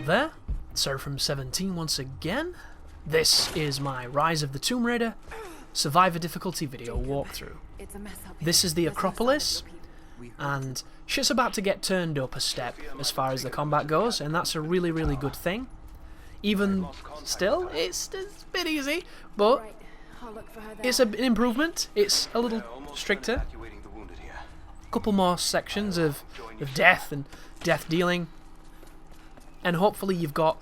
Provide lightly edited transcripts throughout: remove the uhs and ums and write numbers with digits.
there, Seraphim17 once again. This is my Rise of the Tomb Raider Survivor difficulty video walkthrough. This is the Acropolis, and shit's about to get turned up a step as far as the combat goes, and that's a really, really good thing. Even still, it's a bit easy, but it's an improvement. It's a little stricter. A couple more sections of death and death dealing, and hopefully you've got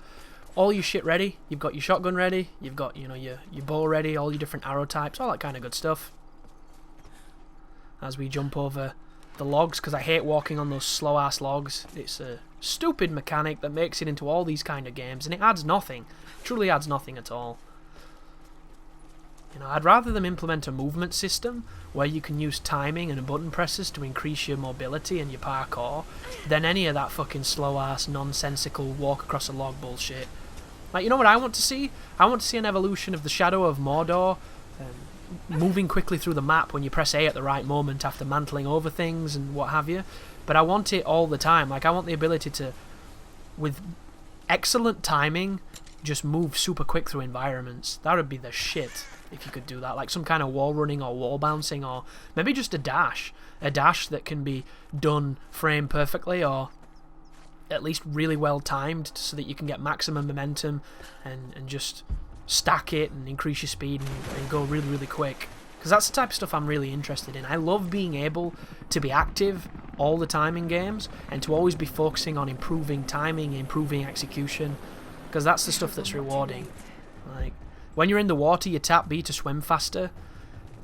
all your shit ready. You've got your shotgun ready, you've got, you know, your bow ready, all your different arrow types, all that kind of good stuff. As we jump over the logs, because I hate walking on those slow ass logs. It's a stupid mechanic that makes it into all these kind of games, and it adds nothing. Truly adds nothing at all. You know, I'd rather them implement a movement system where you can use timing and button presses to increase your mobility and your parkour than any of that fucking slow ass nonsensical walk across a log bullshit. Like, you know what I want to see? I want to see an evolution of the Shadow of Mordor, moving quickly through the map when you press A at the right moment after mantling over things and what have you. But I want it all the time. Like, I want the ability to, with excellent timing, just move super quick through environments. That would be the shit if you could do that. Like some kind of wall running or wall bouncing, or maybe just a dash. A dash that can be done frame perfectly, or at least really well timed so that you can get maximum momentum and just stack it and increase your speed and go really, really quick. Because that's the type of stuff I'm really interested in. I love being able to be active all the time in games and to always be focusing on improving timing, improving execution, because that's the stuff that's rewarding. Like, when you're in the water, you tap B to swim faster.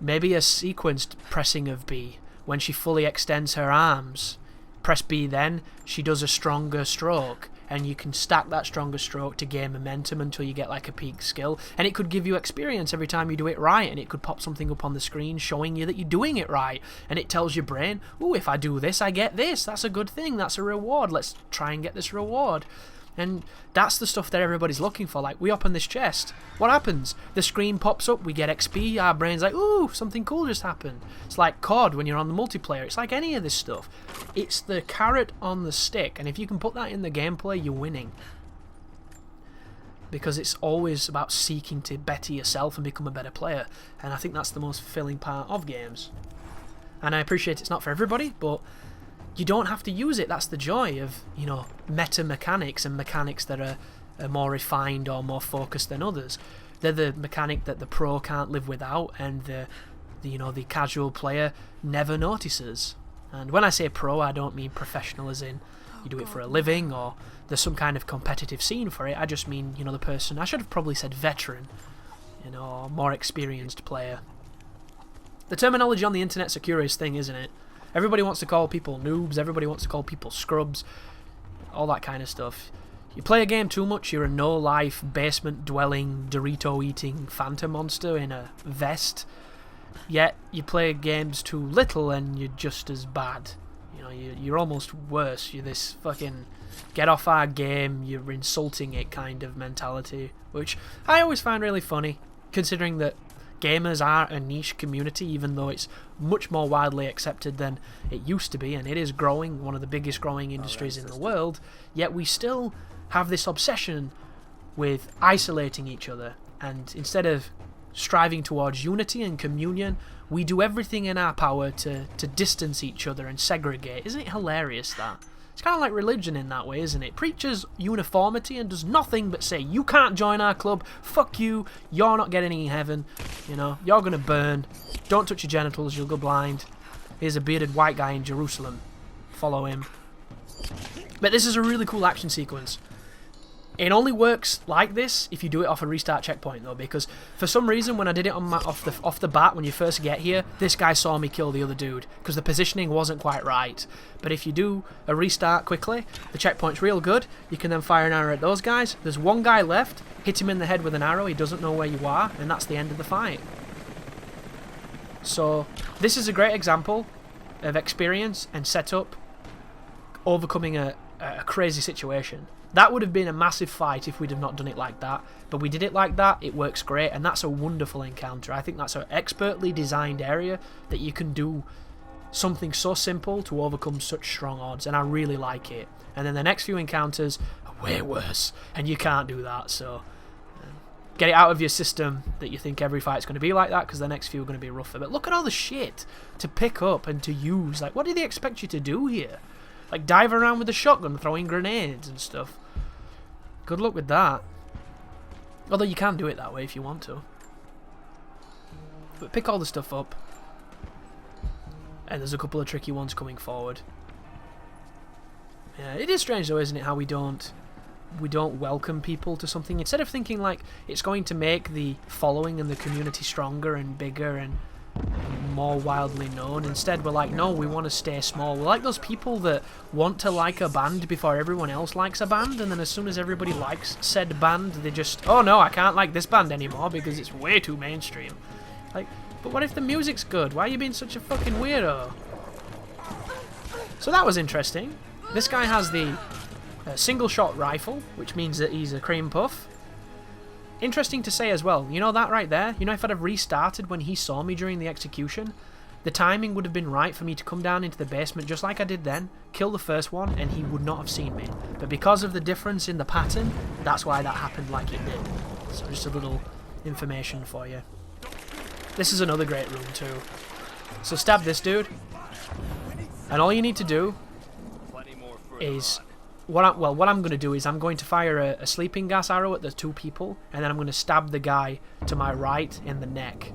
Maybe a sequenced pressing of B. When she fully extends her arms, press B then, she does a stronger stroke, and you can stack that stronger stroke to gain momentum until you get like a peak skill. And it could give you experience every time you do it right, and it could pop something up on the screen showing you that you're doing it right, and it tells your brain, ooh, if I do this, I get this. That's a good thing. That's a reward. Let's try and get this reward. And that's the stuff that everybody's looking for. Like, we open this chest, what happens? The screen pops up, we get XP, our brain's like, ooh, something cool just happened. It's like COD when you're on the multiplayer. It's like any of this stuff. It's the carrot on the stick, and if you can put that in the gameplay, you're winning. Because it's always about seeking to better yourself and become a better player, and I think that's the most fulfilling part of games. And I appreciate it's not for everybody, but you don't have to use it. That's the joy of, you know, meta mechanics and mechanics that are more refined or more focused than others. They're the mechanic that the pro can't live without, and the casual player never notices. And when I say pro, I don't mean professional as in you do it for a living or there's some kind of competitive scene for it. I just mean, you know, the person, I should have probably said veteran, you know, or more experienced player. The terminology on the internet's a curious thing, isn't it? Everybody wants to call people noobs, everybody wants to call people scrubs, all that kind of stuff. You play a game too much, you're a no-life, basement-dwelling, Dorito-eating phantom monster in a vest. Yet, you play games too little and you're just as bad. You know, you're almost worse. You're this fucking get off our game, you're insulting it kind of mentality, which I always find really funny, considering that gamers are a niche community, even though it's much more widely accepted than it used to be, and it is growing, one of the biggest growing industries in the world, yet we still have this obsession with isolating each other, and instead of striving towards unity and communion, we do everything in our power to distance each other and segregate. Isn't it hilarious that? It's kind of like religion in that way, isn't it? Preaches uniformity and does nothing but say, you can't join our club, fuck you, you're not getting in heaven, you know, you're gonna burn, don't touch your genitals, you'll go blind. Here's a bearded white guy in Jerusalem, follow him. But this is a really cool action sequence. It only works like this if you do it off a restart checkpoint, though, because for some reason when I did it on off the bat when you first get here, this guy saw me kill the other dude because the positioning wasn't quite right. But if you do a restart quickly, the checkpoint's real good. You can then fire an arrow at those guys. There's one guy left, hit him in the head with an arrow, he doesn't know where you are, and that's the end of the fight. So this is a great example of experience and setup overcoming a crazy situation. That would have been a massive fight if we'd have not done it like that, but we did it like that, it works great, and that's a wonderful encounter. I think that's an expertly designed area that you can do something so simple to overcome such strong odds, and I really like it. And then the next few encounters are way worse. And you can't do that, so get it out of your system that you think every fight's going to be like that, because the next few are going to be rougher. But look at all the shit to pick up and to use. Like, what do they expect you to do here? Like, dive around with a shotgun, throwing grenades and stuff. Good luck with that. Although you can do it that way if you want to. But pick all the stuff up. And there's a couple of tricky ones coming forward. Yeah, it is strange though, isn't it, how we don't welcome people to something. Instead of thinking like it's going to make the following and the community stronger and bigger and more wildly known, instead we're like, no, we want to stay small. We're like those people that want to like a band before everyone else likes a band, and then as soon as everybody likes said band, they just, oh no, I can't like this band anymore because it's way too mainstream. Like, but what if the music's good? Why are you being such a fucking weirdo? So that was interesting. This guy has the single shot rifle, which means that he's a cream puff. Interesting to say as well, you know that right there? You know, if I'd have restarted when he saw me during the execution, the timing would have been right for me to come down into the basement just like I did then, kill the first one, and he would not have seen me. But because of the difference in the pattern, that's why that happened like it did. So just a little information for you. This is another great room too. So stab this dude, and all you need to do is... what I'm going to do is I'm going to fire a sleeping gas arrow at the two people, and then I'm going to stab the guy to my right in the neck.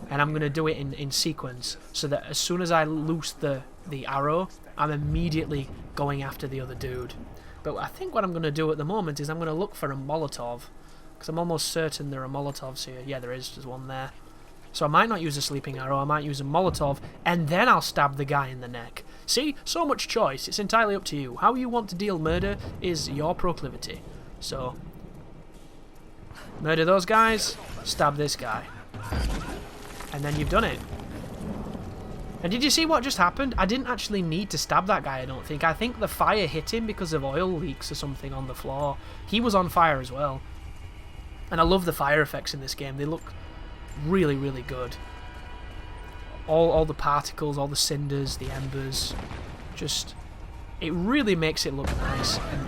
And I'm going to do it in sequence, so that as soon as I loose the arrow, I'm immediately going after the other dude. But I think what I'm going to do at the moment is I'm going to look for a Molotov, because I'm almost certain there are Molotovs here. Yeah, there's one there. So I might not use a sleeping arrow, I might use a Molotov, and then I'll stab the guy in the neck. See? So much choice. It's entirely up to you. How you want to deal murder is your proclivity. So, murder those guys, stab this guy. And then you've done it. And did you see what just happened? I didn't actually need to stab that guy, I don't think. I think the fire hit him because of oil leaks or something on the floor. He was on fire as well. And I love the fire effects in this game. They look really, really good. All the particles, all the cinders, the embers, just, it really makes it look nice. And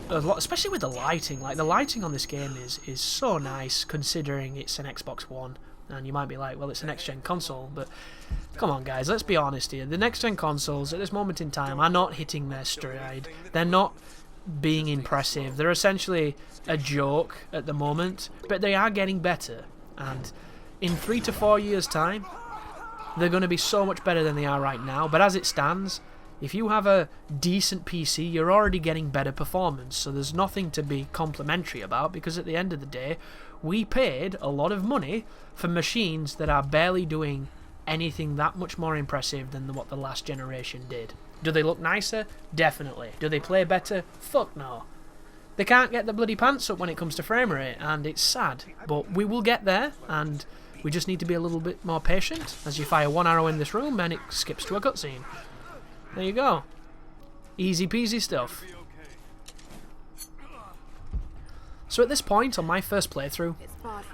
a lot, especially with the lighting. Like, the lighting on this game is so nice, considering it's an Xbox One. And you might be like, well, it's a next-gen console, but come on, guys, let's be honest here. The next-gen consoles, at this moment in time, are not hitting their stride. They're not being impressive. They're essentially a joke at the moment, but they are getting better. And in 3 to 4 years' time, they're going to be so much better than they are right now. But as it stands, if you have a decent PC, you're already getting better performance. So there's nothing to be complimentary about, because at the end of the day, we paid a lot of money for machines that are barely doing anything that much more impressive than what the last generation did. Do they look nicer? Definitely. Do they play better? Fuck no. They can't get the bloody pants up when it comes to frame rate, and it's sad. But we will get there, and we just need to be a little bit more patient as you fire one arrow in this room and it skips to a cutscene. There you go. Easy peasy stuff. So at this point, on my first playthrough,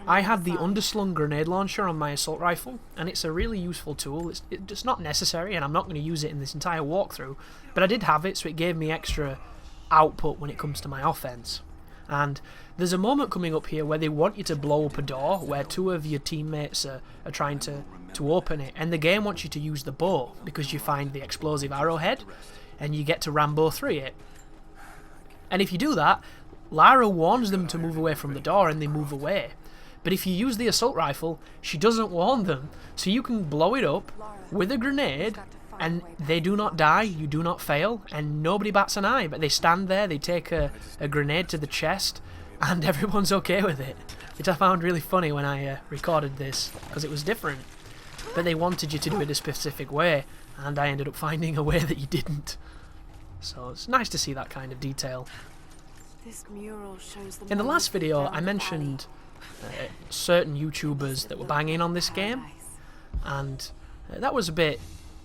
I had the underslung grenade launcher on my assault rifle, and it's a really useful tool. It's not necessary, and I'm not going to use it in this entire walkthrough, but I did have it, so it gave me extra output when it comes to my offense. And there's a moment coming up here where they want you to blow up a door where two of your teammates are trying to open it, and the game wants you to use the bow because you find the explosive arrowhead and you get to Rambo 3 it. And if you do that, Lara warns them to move away from the door, and they move away. But if you use the assault rifle, she doesn't warn them, so you can blow it up with a grenade and they do not die, you do not fail, and nobody bats an eye. But they stand there, they take a grenade to the chest, and everyone's okay with it, which I found really funny when I recorded this, because it was different. But they wanted you to do it a specific way, and I ended up finding a way that you didn't. So it's nice to see that kind of detail. This mural shows In the last video, I mentioned certain YouTubers that were banging on this game, and that was a bit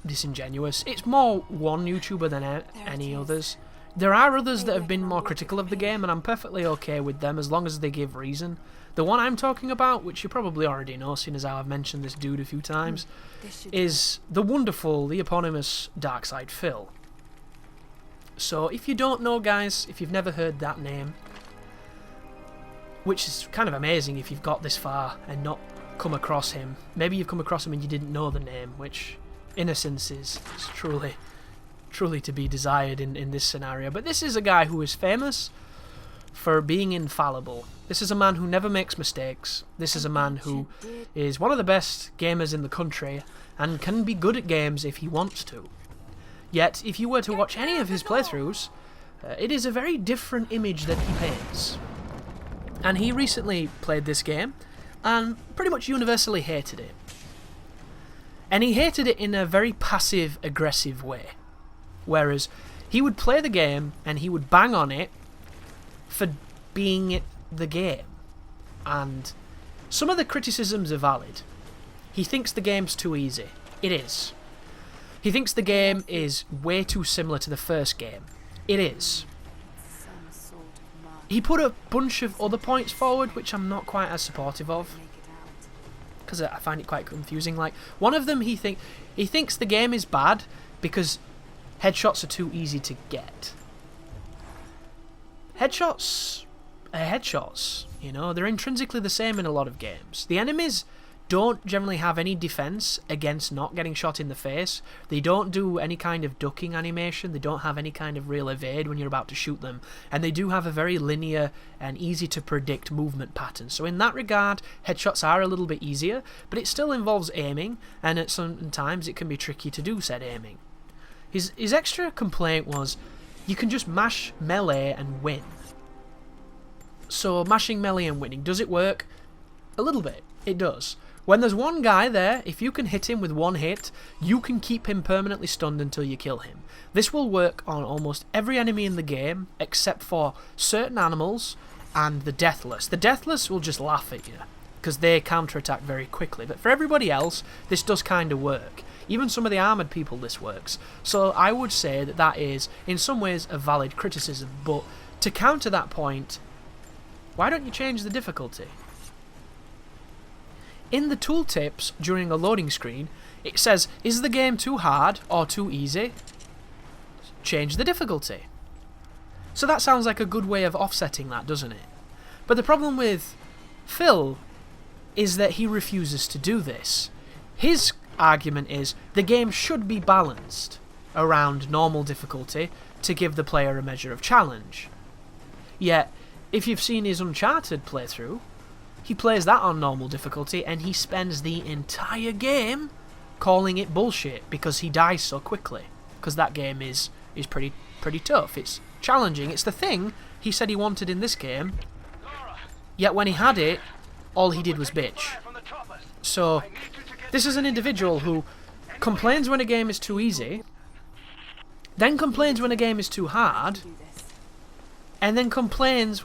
disingenuous. It's more one YouTuber than any others. There are others that have been more critical of the game, and I'm perfectly okay with them as long as they give reason. The one I'm talking about, which you probably already know, seeing as how I've mentioned this dude a few times, is the wonderful, the eponymous Darkside Phil. So if you don't know, guys, if you've never heard that name, which is kind of amazing if you've got this far and not come across him. Maybe you've come across him and you didn't know the name, which innocence is truly to be desired in this scenario. But this is a guy who is famous for being infallible. This is a man who never makes mistakes. This is a man who is one of the best gamers in the country and can be good at games if he wants to. Yet, if you were to watch any of his playthroughs, it is a very different image that he paints. And he recently played this game and pretty much universally hated it. And he hated it in a very passive-aggressive way. Whereas he would play the game and he would bang on it for being the game. And some of the criticisms are valid. He thinks the game's too easy. It is. He thinks the game is way too similar to the first game. It is. He put a bunch of other points forward which I'm not quite as supportive of, because I find it quite confusing. Like, one of them, he thinks the game is bad because headshots are too easy to get. Headshots are headshots, you know, they're intrinsically the same in a lot of games. The enemies don't generally have any defense against not getting shot in the face. They don't do any kind of ducking animation. They don't have any kind of real evade when you're about to shoot them. And they do have a very linear and easy to predict movement pattern. So in that regard, headshots are a little bit easier, but it still involves aiming, and at sometimes it can be tricky to do said aiming. His extra complaint was, you can just mash melee and win. So mashing melee and winning, does it work? A little bit, it does. When there's one guy there, if you can hit him with one hit, you can keep him permanently stunned until you kill him. This will work on almost every enemy in the game, except for certain animals and the Deathless. The Deathless will just laugh at you, because they counterattack very quickly. But for everybody else, this does kind of work. Even some of the armoured people, this works. So I would say that that is, in some ways, a valid criticism. But to counter that point, why don't you change the difficulty? In the tooltips during a loading screen, it says, is the game too hard or too easy? Change the difficulty. So that sounds like a good way of offsetting that, doesn't it? But the problem with Phil is that he refuses to do this. His argument is the game should be balanced around normal difficulty to give the player a measure of challenge. Yet, if you've seen his Uncharted playthrough, he plays that on normal difficulty and he spends the entire game calling it bullshit because he dies so quickly. Because that game is pretty tough. It's challenging. It's the thing he said he wanted in this game. Yet when he had it, all he did was bitch. So, this is an individual who complains when a game is too easy, then complains when a game is too hard, and then complains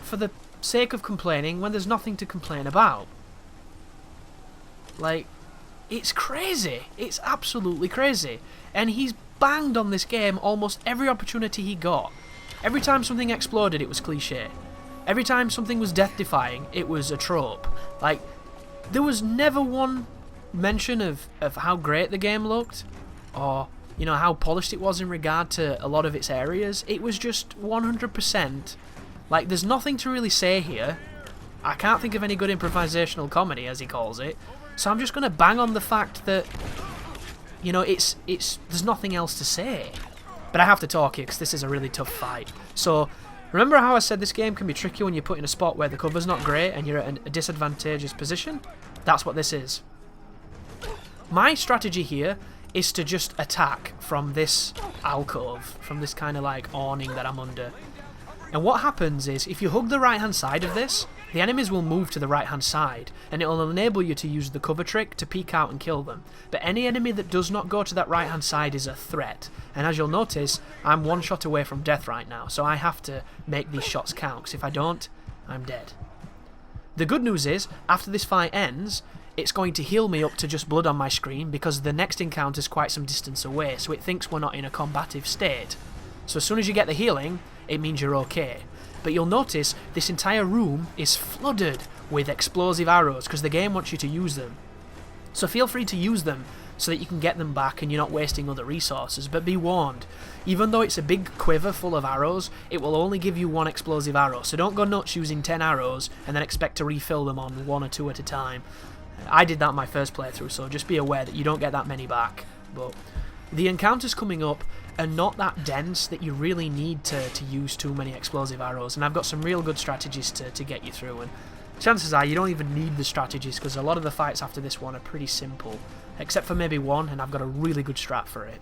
for the sake of complaining when there's nothing to complain about. Like, it's crazy. It's absolutely crazy. And he's banged on this game almost every opportunity he got. Every time something exploded, it was cliche. Every time something was death-defying, it was a trope. Like, there was never one mention of how great the game looked, or, you know, how polished it was in regard to a lot of its areas. It was just 100%. Like, there's nothing to really say here. I can't think of any good improvisational comedy, as he calls it. So I'm just going to bang on the fact that, you know, there's nothing else to say. But I have to talk here, because this is a really tough fight. So, remember how I said this game can be tricky when you're put in a spot where the cover's not great and you're at a disadvantageous position? That's what this is. My strategy here is to just attack from this alcove, from this kind of like awning that I'm under. And what happens is, if you hug the right hand side of this, the enemies will move to the right hand side, and it will enable you to use the cover trick to peek out and kill them. But any enemy that does not go to that right hand side is a threat, and as you'll notice, I'm one shot away from death right now, so I have to make these shots count, because if I don't, I'm dead. The good news is, after this fight ends, it's going to heal me up to just blood on my screen, because the next encounter is quite some distance away, so it thinks we're not in a combative state. So as soon as you get the healing, it means you're okay. But you'll notice this entire room is flooded with explosive arrows because the game wants you to use them. So feel free to use them so that you can get them back and you're not wasting other resources. But be warned, even though it's a big quiver full of arrows, it will only give you 1 explosive arrow, so don't go nuts using 10 arrows and then expect to refill them on 1 or 2 at a time. I did that in my first playthrough, so just be aware that you don't get that many back. But the encounters coming up are not that dense that you really need to use too many explosive arrows, and I've got some real good strategies to get you through, and chances are you don't even need the strategies because a lot of the fights after this one are pretty simple, except for maybe one, and I've got a really good strat for it.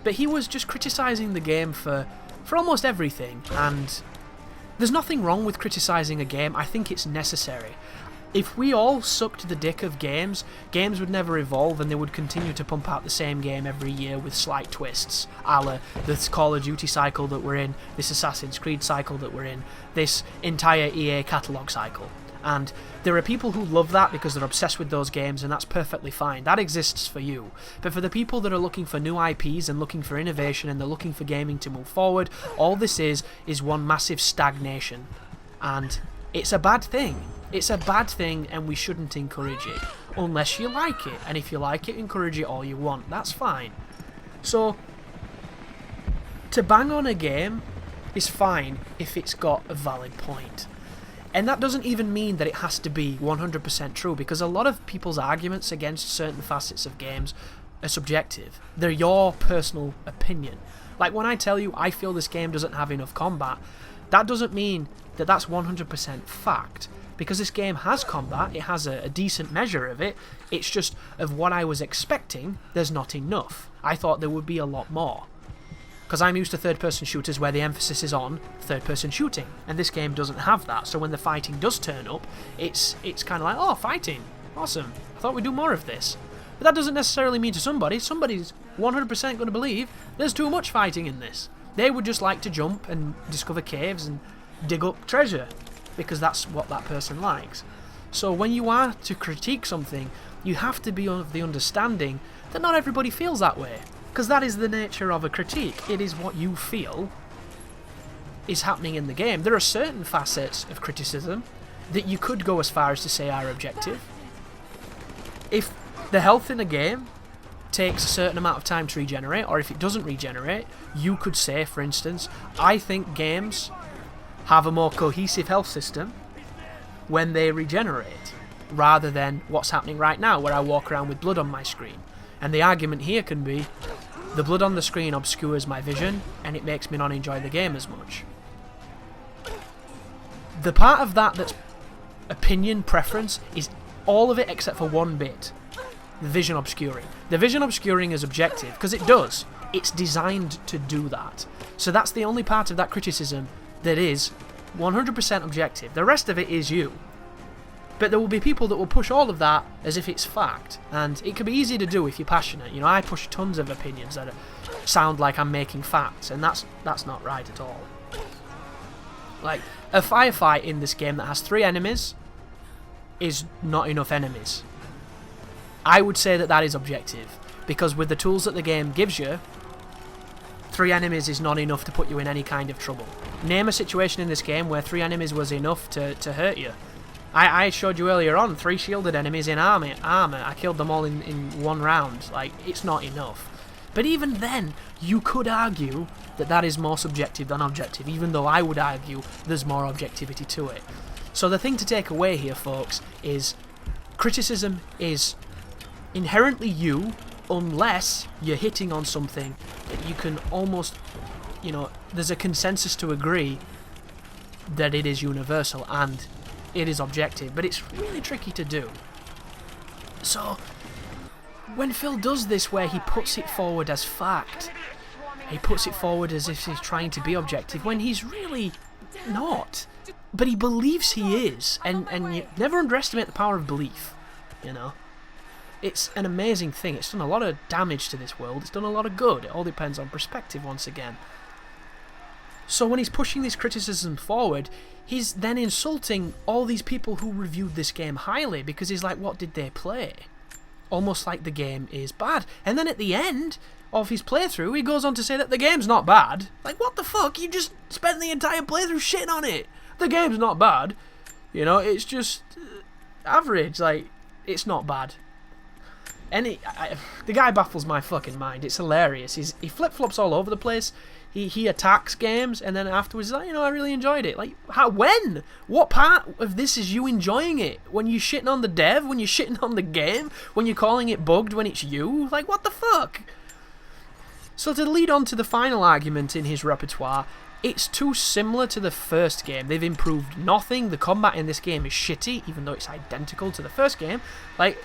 But he was just criticising the game for almost everything, and there's nothing wrong with criticising a game. I think it's necessary. If we all sucked the dick of games, games would never evolve and they would continue to pump out the same game every year with slight twists, a la this Call of Duty cycle that we're in, this Assassin's Creed cycle that we're in, this entire EA catalogue cycle. And there are people who love that because they're obsessed with those games, and that's perfectly fine. That exists for you. But for the people that are looking for new IPs and looking for innovation and they're looking for gaming to move forward, all this is one massive stagnation. And it's a bad thing. It's a bad thing, and we shouldn't encourage it. Unless you like it. And if you like it, encourage it all you want. That's fine. So, to bang on a game is fine if it's got a valid point. And that doesn't even mean that it has to be 100% true, because a lot of people's arguments against certain facets of games are subjective. They're your personal opinion. Like when I tell you I feel this game doesn't have enough combat, that doesn't mean that that's 100% fact. Because this game has combat, it has a decent measure of it, it's just of what I was expecting, there's not enough. I thought there would be a lot more. Because I'm used to third-person shooters where the emphasis is on third-person shooting, and this game doesn't have that, so when the fighting does turn up, it's kind of like, oh, fighting, awesome, I thought we'd do more of this. But that doesn't necessarily mean to somebody's 100% going to believe there's too much fighting in this. They would just like to jump and discover caves and dig up treasure, because that's what that person likes. So when you are to critique something, you have to be of the understanding that not everybody feels that way. Because that is the nature of a critique. It is what you feel is happening in the game. There are certain facets of criticism that you could go as far as to say are objective. If the health in a game takes a certain amount of time to regenerate, or if it doesn't regenerate, you could say, for instance, I think games have a more cohesive health system when they regenerate, rather than what's happening right now, where I walk around with blood on my screen. And the argument here can be, the blood on the screen obscures my vision, and it makes me not enjoy the game as much. The part of that that's opinion, preference, is all of it except for one bit. The vision obscuring. The vision obscuring is objective, because it does. It's designed to do that. So that's the only part of that criticism that is 100% objective. The rest of it is you. But there will be people that will push all of that as if it's fact, and it can be easy to do if you're passionate. You know, I push tons of opinions that sound like I'm making facts, and that's not right at all. Like, a firefight in this game that has 3 enemies is not enough enemies. I would say that is objective, because with the tools that the game gives you, 3 enemies is not enough to put you in any kind of trouble. Name a situation in this game where 3 enemies was enough to hurt you. I showed you earlier on 3 shielded enemies in armor. I killed them all in 1 round. Like, it's not enough. But even then, you could argue that is more subjective than objective, even though I would argue there's more objectivity to it. So the thing to take away here, folks, is criticism is inherently you, unless you're hitting on something that you can almost, you know, there's a consensus to agree that it is universal and it is objective, but it's really tricky to do. So, when Phil does this where he puts it forward as fact, he puts it forward as if he's trying to be objective, when he's really not. But he believes he is, and you never underestimate the power of belief, you know. It's an amazing thing. It's done a lot of damage to this world. It's done a lot of good. It all depends on perspective once again. So when he's pushing this criticism forward, he's then insulting all these people who reviewed this game highly, because he's like, what did they play? Almost like the game is bad. And then at the end of his playthrough, he goes on to say that the game's not bad. Like, what the fuck? You just spent the entire playthrough shitting on it. The game's not bad. You know, it's just average. Like, it's not bad. The guy baffles my fucking mind. It's hilarious. He flip-flops all over the place. He attacks games, and then afterwards, like, I really enjoyed it. Like, how? When? What part of this is you enjoying it? When you're shitting on the dev? When you're shitting on the game? When you're calling it bugged when it's you? Like, what the fuck? So to lead on to the final argument in his repertoire, it's too similar to the first game. They've improved nothing. The combat in this game is shitty, even though it's identical to the first game. Like,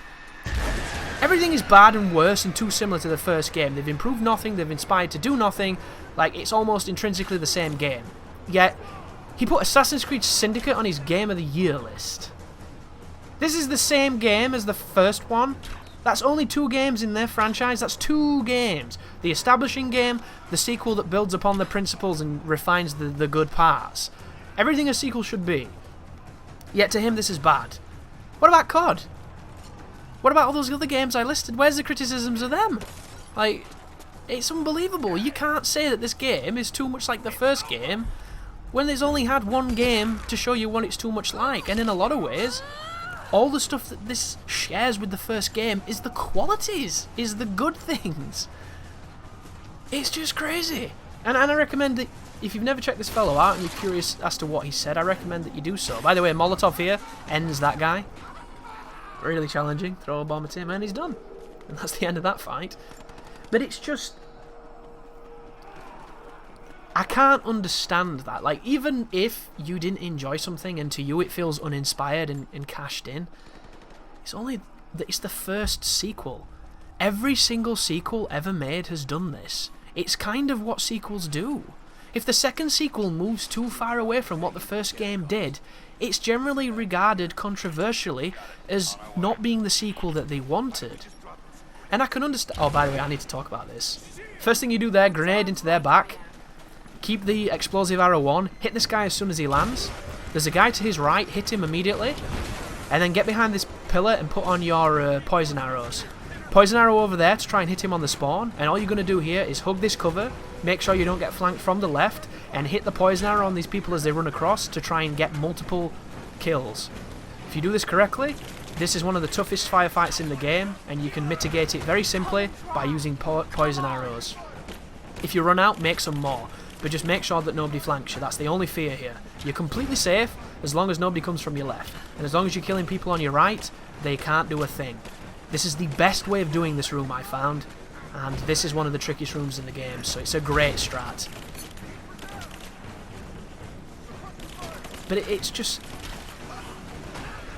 everything is bad and worse and too similar to the first game. They've improved nothing. They've inspired to do nothing. Like, it's almost intrinsically the same game. Yet, he put Assassin's Creed Syndicate on his Game of the Year list. This is the same game as the first one. That's only 2 games in their franchise. That's 2 games. The establishing game, the sequel that builds upon the principles and refines the good parts. Everything a sequel should be. Yet to him, this is bad. What about COD? What about all those other games I listed? Where's the criticisms of them? Like, it's unbelievable. You can't say that this game is too much like the first game when there's only had 1 game to show you what it's too much like. And in a lot of ways, all the stuff that this shares with the first game is the qualities, is the good things. It's just crazy. And I recommend that if you've never checked this fellow out and you're curious as to what he said, I recommend that you do so. By the way, Molotov here ends that guy. Really challenging. Throw a bomb at him and he's done. And that's the end of that fight. But it's just, I can't understand that. Like, even if you didn't enjoy something and to you it feels uninspired and cashed in, it's the first sequel. Every single sequel ever made has done this. It's kind of what sequels do. If the second sequel moves too far away from what the first game did, it's generally regarded controversially as not being the sequel that they wanted. And I can understand. Oh, by the way, I need to talk about this. First thing you do there, grenade into their back. Keep the explosive arrow on. Hit this guy as soon as he lands. There's a guy to his right. Hit him immediately. And then get behind this pillar and put on your poison arrows. Poison arrow over there to try and hit him on the spawn. And all you're going to do here is hug this cover. Make sure you don't get flanked from the left. And hit the poison arrow on these people as they run across to try and get multiple kills. If you do this correctly, this is one of the toughest firefights in the game. And you can mitigate it very simply by using poison arrows. If you run out, make some more. But just make sure that nobody flanks you. That's the only fear here. You're completely safe as long as nobody comes from your left. And as long as you're killing people on your right, they can't do a thing. This is the best way of doing this room, I found. And this is one of the trickiest rooms in the game, so it's a great strat. But it's just,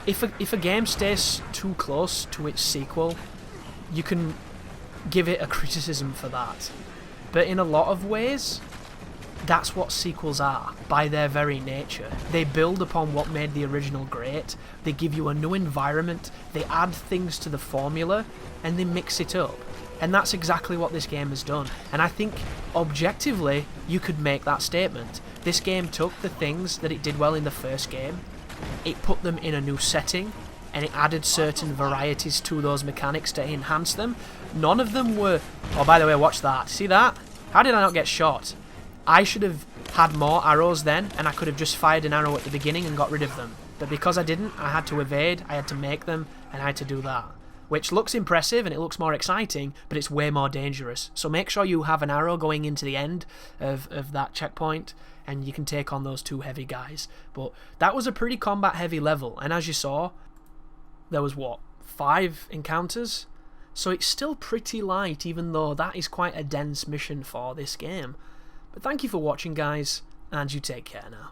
if a game stays too close to its sequel, you can give it a criticism for that. But in a lot of ways, that's what sequels are, by their very nature. They build upon what made the original great, they give you a new environment, they add things to the formula, and they mix it up. And that's exactly what this game has done. And I think, objectively, you could make that statement. This game took the things that it did well in the first game, it put them in a new setting, and it added certain varieties to those mechanics to enhance them. None of them were... Oh, by the way, watch that. See that? How did I not get shot? I should have had more arrows then, and I could have just fired an arrow at the beginning and got rid of them. But because I didn't, I had to evade, I had to make them, and I had to do that. Which looks impressive, and it looks more exciting, but it's way more dangerous. So make sure you have an arrow going into the end of that checkpoint, and you can take on those 2 heavy guys. But that was a pretty combat-heavy level, and as you saw, there was, 5 encounters? So it's still pretty light, even though that is quite a dense mission for this game. But thank you for watching, guys, and you take care now.